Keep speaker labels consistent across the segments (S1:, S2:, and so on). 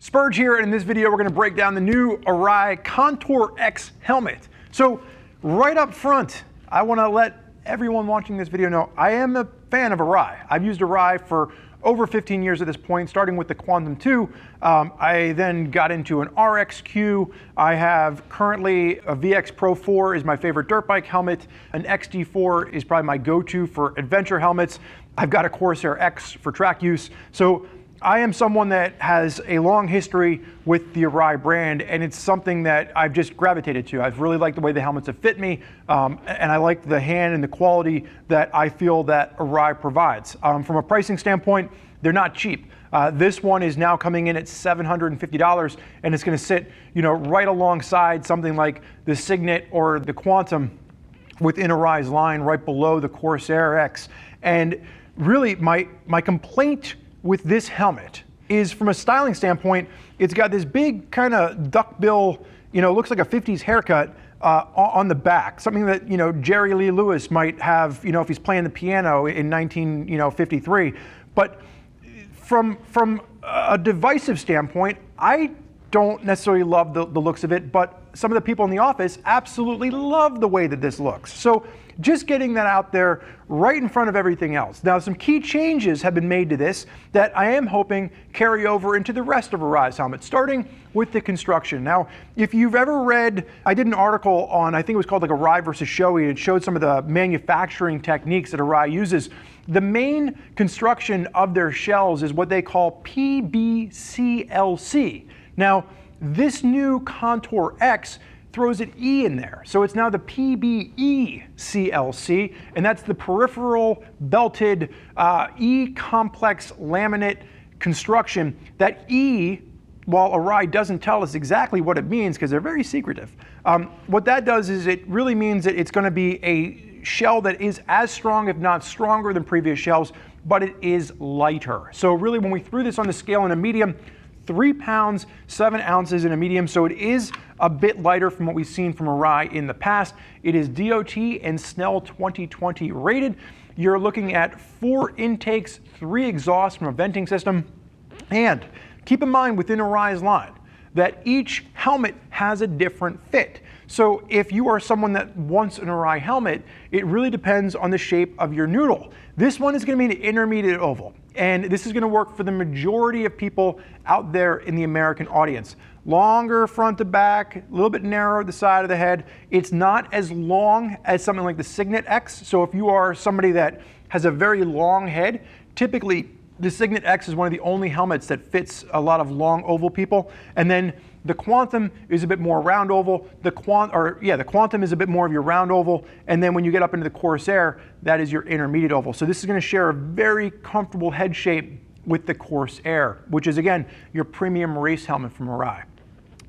S1: Spurge here, and in this video we're going to break down the new Arai Contour-X Helmet. So right up front, I want to let everyone watching this video know I am a fan of Arai. I've used Arai for over 15 years at this point, starting with the Quantum 2. I then got into an RXQ. I have currently a VX Pro 4 is my favorite dirt bike helmet. An XD4 is probably my go-to for adventure helmets. I've got a Corsair X for track use. So I am someone that has a long history with the Arai brand, and it's something that I've just gravitated to. I've really liked the way the helmets have fit me, and I like the hand and the quality that I feel that Arai provides. From a pricing standpoint, they're not cheap. This one is now coming in at $750, and it's going to sit, right alongside something like the Signet or the Quantum within Arai's line, right below the Corsair X. And really, my complaint with this helmet is, from a styling standpoint, it's got this big kind of duckbill, looks like a 50s haircut on the back, something that Jerry Lee Lewis might have, if he's playing the piano in 1953. But from a divisive standpoint, I don't necessarily love the looks of it, but some of the people in the office absolutely love the way that this looks. So just getting that out there right in front of everything else. Now, some key changes have been made to this that I am hoping carry over into the rest of Arai's helmet, starting with the construction. Now, if you've ever read, I did an article on, I think it was called like Arai versus Shoei, and it showed some of the manufacturing techniques that Arai uses. The main construction of their shells is what they call PBCLC. Now, this new Contour X throws an E in there. So it's now the PBECLC, and that's the Peripheral Belted E-Complex Laminate Construction. That E, while Arai doesn't tell us exactly what it means because they're very secretive, what that does is it really means that it's going to be a shell that is as strong, if not stronger, than previous shells, but it is lighter. So really, when we threw this on the scale in a medium, 3 pounds, 7 ounces in a medium, so it is a bit lighter from what we've seen from Arai in the past. It is DOT and Snell 2020 rated. You're looking at 4 intakes, 3 exhausts from a venting system. And keep in mind, within Arai's line, that each helmet has a different fit. So if you are someone that wants an Arai helmet, it really depends on the shape of your noodle. This one is going to be an intermediate oval, and this is going to work for the majority of people out there in the American audience. Longer front to back, a little bit narrower at the side of the head. It's not as long as something like the Signet X. So if you are somebody that has a very long head, typically the Signet X is one of the only helmets that fits a lot of long oval people. And then the Quantum is a bit more round oval. The Quantum is a bit more of your round oval. And then when you get up into the Corsair, that is your intermediate oval. So this is going to share a very comfortable head shape with the Corsair, which is, again, your premium race helmet from Arai.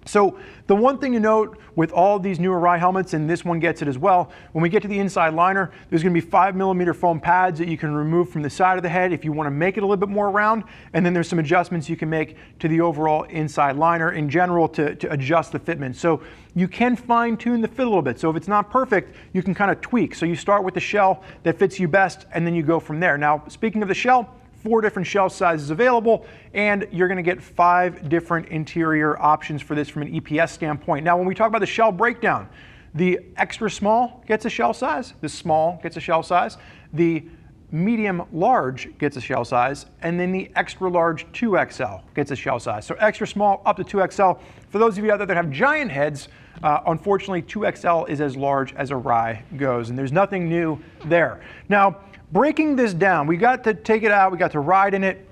S1: So the one thing to note with all of these new Arai helmets, and this one gets it as well, when we get to the inside liner, there's going to be 5mm foam pads that you can remove from the side of the head if you want to make it a little bit more round, and then there's some adjustments you can make to the overall inside liner in general to adjust the fitment. So you can fine-tune the fit a little bit. So if it's not perfect, you can kind of tweak. So you start with the shell that fits you best, and then you go from there. Now, speaking of the shell, 4 different shell sizes available, and you're going to get 5 different interior options for this from an EPS standpoint. Now, when we talk about the shell breakdown, the extra small gets a shell size, the small gets a shell size, the medium large gets a shell size, and then the extra large 2XL gets a shell size. So extra small up to 2XL. For those of you out there that have giant heads, unfortunately 2XL is as large as Arai goes, and there's nothing new there. Now, breaking this down, we got to take it out, we got to ride in it,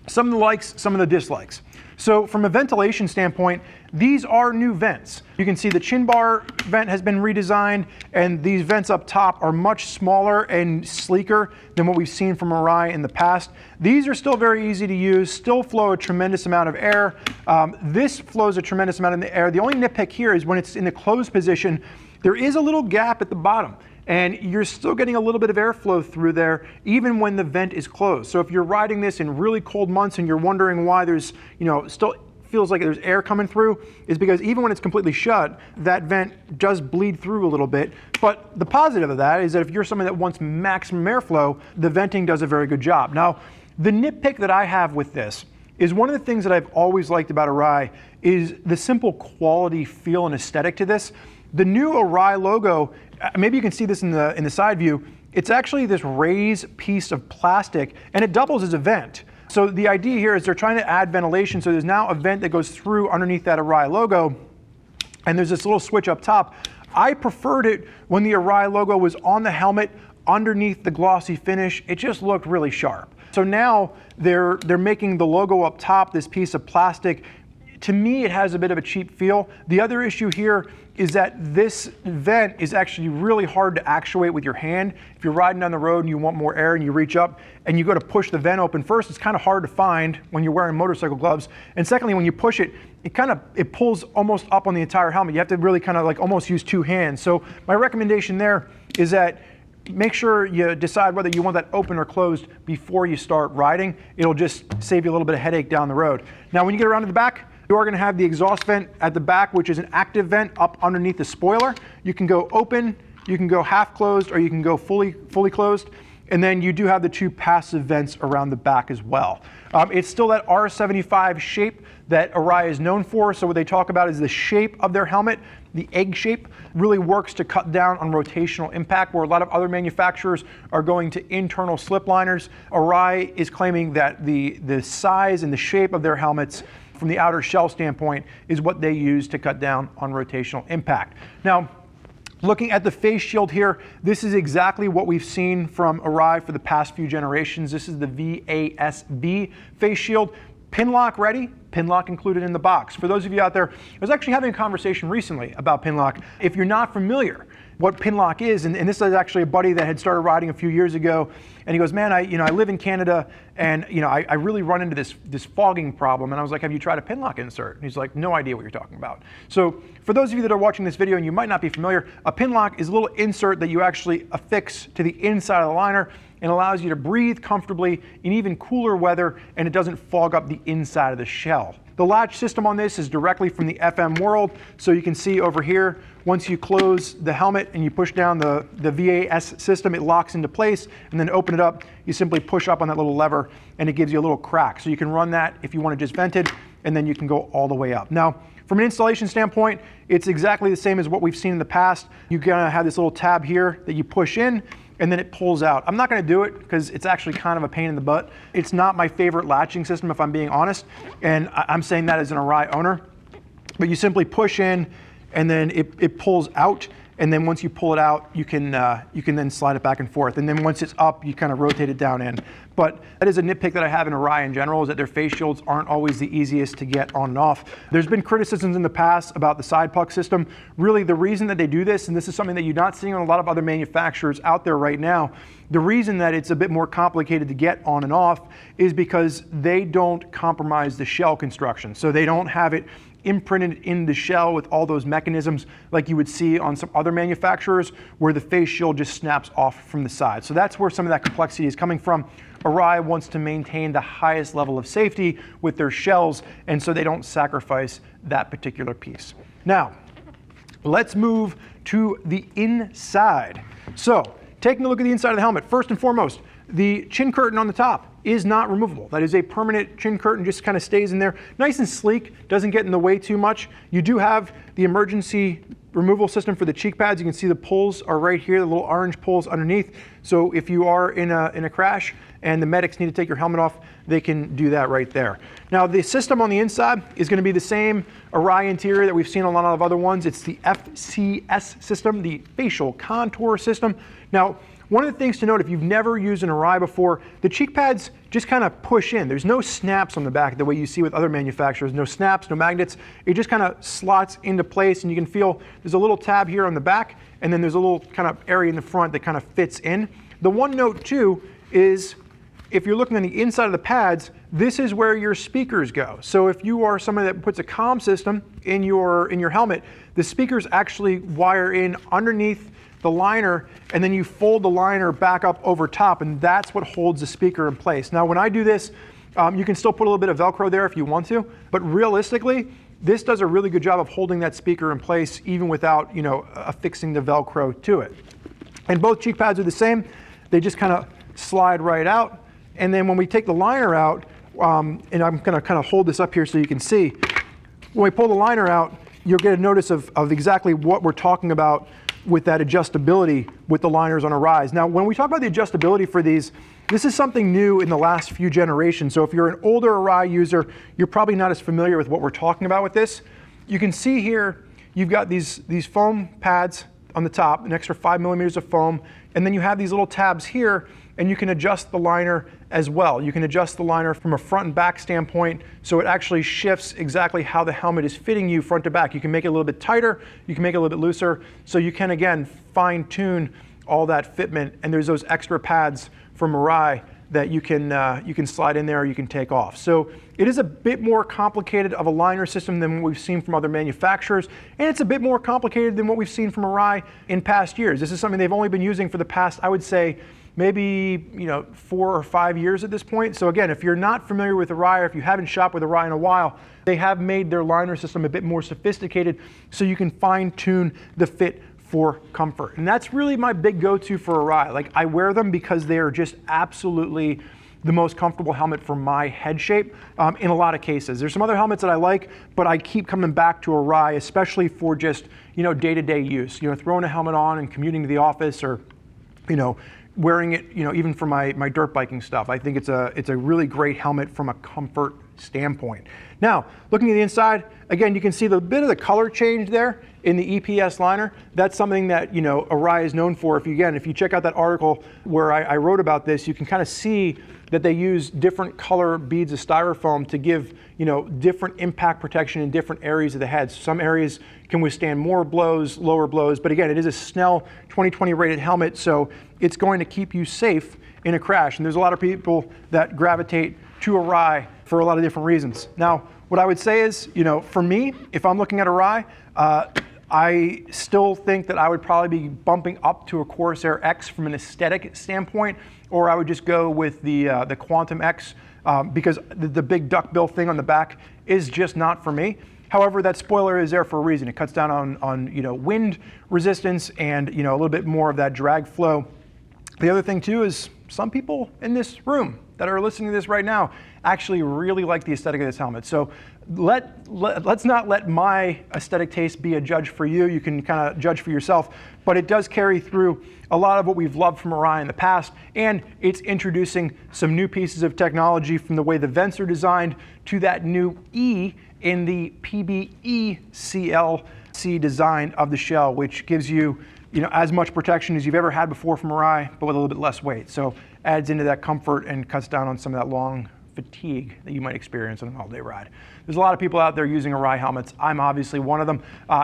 S1: some of the likes, some of the dislikes. So from a ventilation standpoint, these are new vents. You can see the chin bar vent has been redesigned, and these vents up top are much smaller and sleeker than what we've seen from Arai in the past. These are still very easy to use, still flow a tremendous amount of air. This flows a tremendous amount of the air. The only nitpick here is when it's in the closed position, there is a little gap at the bottom, and you're still getting a little bit of airflow through there even when the vent is closed. So if you're riding this in really cold months and you're wondering why there's, still feels like there's air coming through, is because even when it's completely shut, that vent does bleed through a little bit. But the positive of that is that if you're someone that wants maximum airflow, the venting does a very good job. Now, the nitpick that I have with this is one of the things that I've always liked about Arai is the simple quality, feel, and aesthetic to this. The new Arai logo, maybe you can see this in the side view, it's actually this raised piece of plastic, and it doubles as a vent. So the idea here is they're trying to add ventilation, so there's now a vent that goes through underneath that Arai logo, and there's this little switch up top. I preferred it when the Arai logo was on the helmet underneath the glossy finish. It just looked really sharp. So now they're making the logo up top, this piece of plastic. To me, it has a bit of a cheap feel. The other issue here is that this vent is actually really hard to actuate with your hand. If you're riding down the road and you want more air and you reach up and you go to push the vent open first, it's kind of hard to find when you're wearing motorcycle gloves. And secondly, when you push it, it pulls almost up on the entire helmet. You have to really kind of like almost use two hands. So my recommendation there is that make sure you decide whether you want that open or closed before you start riding. It'll just save you a little bit of headache down the road. Now, when you get around to the back, you are going to have the exhaust vent at the back, which is an active vent up underneath the spoiler. You can go open, you can go half closed, or you can go fully closed. And then you do have the two passive vents around the back as well. It's still that R75 shape that Arai is known for. So what they talk about is the shape of their helmet. The egg shape really works to cut down on rotational impact, where a lot of other manufacturers are going to internal slip liners. Arai is claiming that the size and the shape of their helmets from the outer shell standpoint is what they use to cut down on rotational impact. Now, looking at the face shield here, this is exactly what we've seen from Arai for the past few generations. This is the VASB face shield. Pin lock ready, pin lock included in the box. For those of you out there, I was actually having a conversation recently about pin lock. If you're not familiar what pin lock is, and this is actually a buddy that had started riding a few years ago, and he goes, man, I live in Canada, and I really run into this fogging problem. And I was like, have you tried a pin lock insert? And he's like, no idea what you're talking about. So for those of you that are watching this video and you might not be familiar, a pin lock is a little insert that you actually affix to the inside of the liner and allows you to breathe comfortably in even cooler weather, and it doesn't fog up the inside of the shell. The latch system on this is directly from the FM world. So you can see over here, once you close the helmet and you push down the VAS system, it locks into place, and then open it up, you simply push up on that little lever and it gives you a little crack. So you can run that if you want to just vent it, and then you can go all the way up. Now, from an installation standpoint, it's exactly the same as what we've seen in the past. You're gonna have this little tab here that you push in, and then it pulls out. I'm not gonna do it because it's actually kind of a pain in the butt. It's not my favorite latching system, if I'm being honest, and I'm saying that as an Arai owner. But you simply push in, and then it pulls out, and then once you pull it out, you can then slide it back and forth. And then once it's up, you kind of rotate it down in. But that is a nitpick that I have in Arai in general, is that their face shields aren't always the easiest to get on and off. There's been criticisms in the past about the side puck system. Really, the reason that they do this, and this is something that you're not seeing on a lot of other manufacturers out there right now, the reason that it's a bit more complicated to get on and off is because they don't compromise the shell construction. So they don't have it imprinted in the shell with all those mechanisms like you would see on some other manufacturers, where the face shield just snaps off from the side. So that's where some of that complexity is coming from. Arai wants to maintain the highest level of safety with their shells, and so they don't sacrifice that particular piece. Now, let's move to the inside. So, taking a look at the inside of the helmet, first and foremost, the chin curtain on the top is not removable. That is a permanent chin curtain, just kind of stays in there. Nice and sleek, doesn't get in the way too much. You do have the emergency removal system for the cheek pads. You can see the pulls are right here, the little orange pulls underneath. So if you are in a crash and the medics need to take your helmet off, they can do that right there. Now, the system on the inside is going to be the same Arai interior that we've seen on a lot of other ones. It's the FCS system, the facial contour system. Now, one of the things to note, if you've never used an Arai before, the cheek pads just kind of push in. There's no snaps on the back the way you see with other manufacturers. No snaps, no magnets. It just kind of slots into place, and you can feel there's a little tab here on the back, and then there's a little kind of area in the front that kind of fits in. The one note too is, if you're looking on the inside of the pads, this is where your speakers go. So if you are somebody that puts a comm system in your helmet, the speakers actually wire in underneath the liner, and then you fold the liner back up over top, and that's what holds the speaker in place. Now, when I do this, you can still put a little bit of Velcro there if you want to, but realistically, this does a really good job of holding that speaker in place even without, affixing the Velcro to it. And both cheek pads are the same. They just kind of slide right out. And then when we take the liner out, and I'm going to kind of hold this up here so you can see. When we pull the liner out, you'll get a notice of exactly what we're talking about with that adjustability with the liners on Arais. Now, when we talk about the adjustability for these, this is something new in the last few generations. So if you're an older Arai user, you're probably not as familiar with what we're talking about with this. You can see here, you've got these foam pads on the top, an extra 5 millimeters of foam, and then you have these little tabs here, and you can adjust the liner as well. You can adjust the liner from a front and back standpoint, so it actually shifts exactly how the helmet is fitting you front to back. You can make it a little bit tighter, you can make it a little bit looser, so you can, again, fine tune all that fitment, and there's those extra pads from Arai that you can slide in there or you can take off. So it is a bit more complicated of a liner system than what we've seen from other manufacturers, and it's a bit more complicated than what we've seen from Arai in past years. This is something they've only been using for the past, I would say, maybe 4 or 5 years at this point. So again, if you're not familiar with Arai, or if you haven't shopped with Arai in a while, they have made their liner system a bit more sophisticated so you can fine tune the fit for comfort. And that's really my big go-to for Arai. Like, I wear them because they are just absolutely the most comfortable helmet for my head shape in a lot of cases. There's some other helmets that I like, but I keep coming back to Arai, especially for just day-to-day use. Throwing a helmet on and commuting to the office, or wearing it, even for my dirt biking stuff. I think it's a really great helmet from a comfort standpoint. Now, looking at the inside, again, you can see the bit of the color change there in the EPS liner. That's something that Arai is known for. If you check out that article where I wrote about this, you can kind of see that they use different color beads of styrofoam to give different impact protection in different areas of the head. Some areas can withstand more blows, lower blows, but again, it is a Snell 2020 rated helmet, so it's going to keep you safe in a crash. And there's a lot of people that gravitate to Arai for a lot of different reasons. Now, what I would say is, for me, if I'm looking at Arai, I still think that I would probably be bumping up to a Corsair X from an aesthetic standpoint, or I would just go with the Quantum X because the big duckbill thing on the back is just not for me. However, that spoiler is there for a reason. It cuts down on wind resistance and a little bit more of that drag flow. The other thing too is some people in this room that are listening to this right now actually really like the aesthetic of this helmet. So let's not let my aesthetic taste be a judge for you. You can kind of judge for yourself, but it does carry through a lot of what we've loved from Arai in the past, and it's introducing some new pieces of technology, from the way the vents are designed to that new E in the PBE CLC design of the shell, which gives you as much protection as you've ever had before from Arai, but with a little bit less weight. So adds into that comfort and cuts down on some of that long fatigue that you might experience on an all-day ride. There's a lot of people out there using Arai helmets. I'm obviously one of them.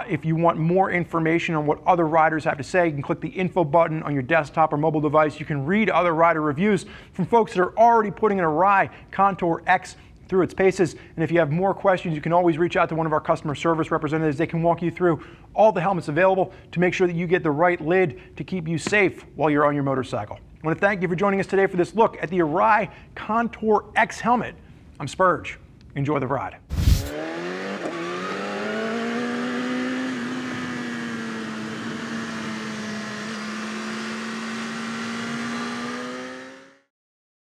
S1: If you want more information on what other riders have to say, you can click the info button on your desktop or mobile device. You can read other rider reviews from folks that are already putting an Arai Contour-X through its paces. And if you have more questions, you can always reach out to one of our customer service representatives. They can walk you through all the helmets available to make sure that you get the right lid to keep you safe while you're on your motorcycle. I want to thank you for joining us today for this look at the Arai Contour-X helmet. I'm Spurge. Enjoy the ride.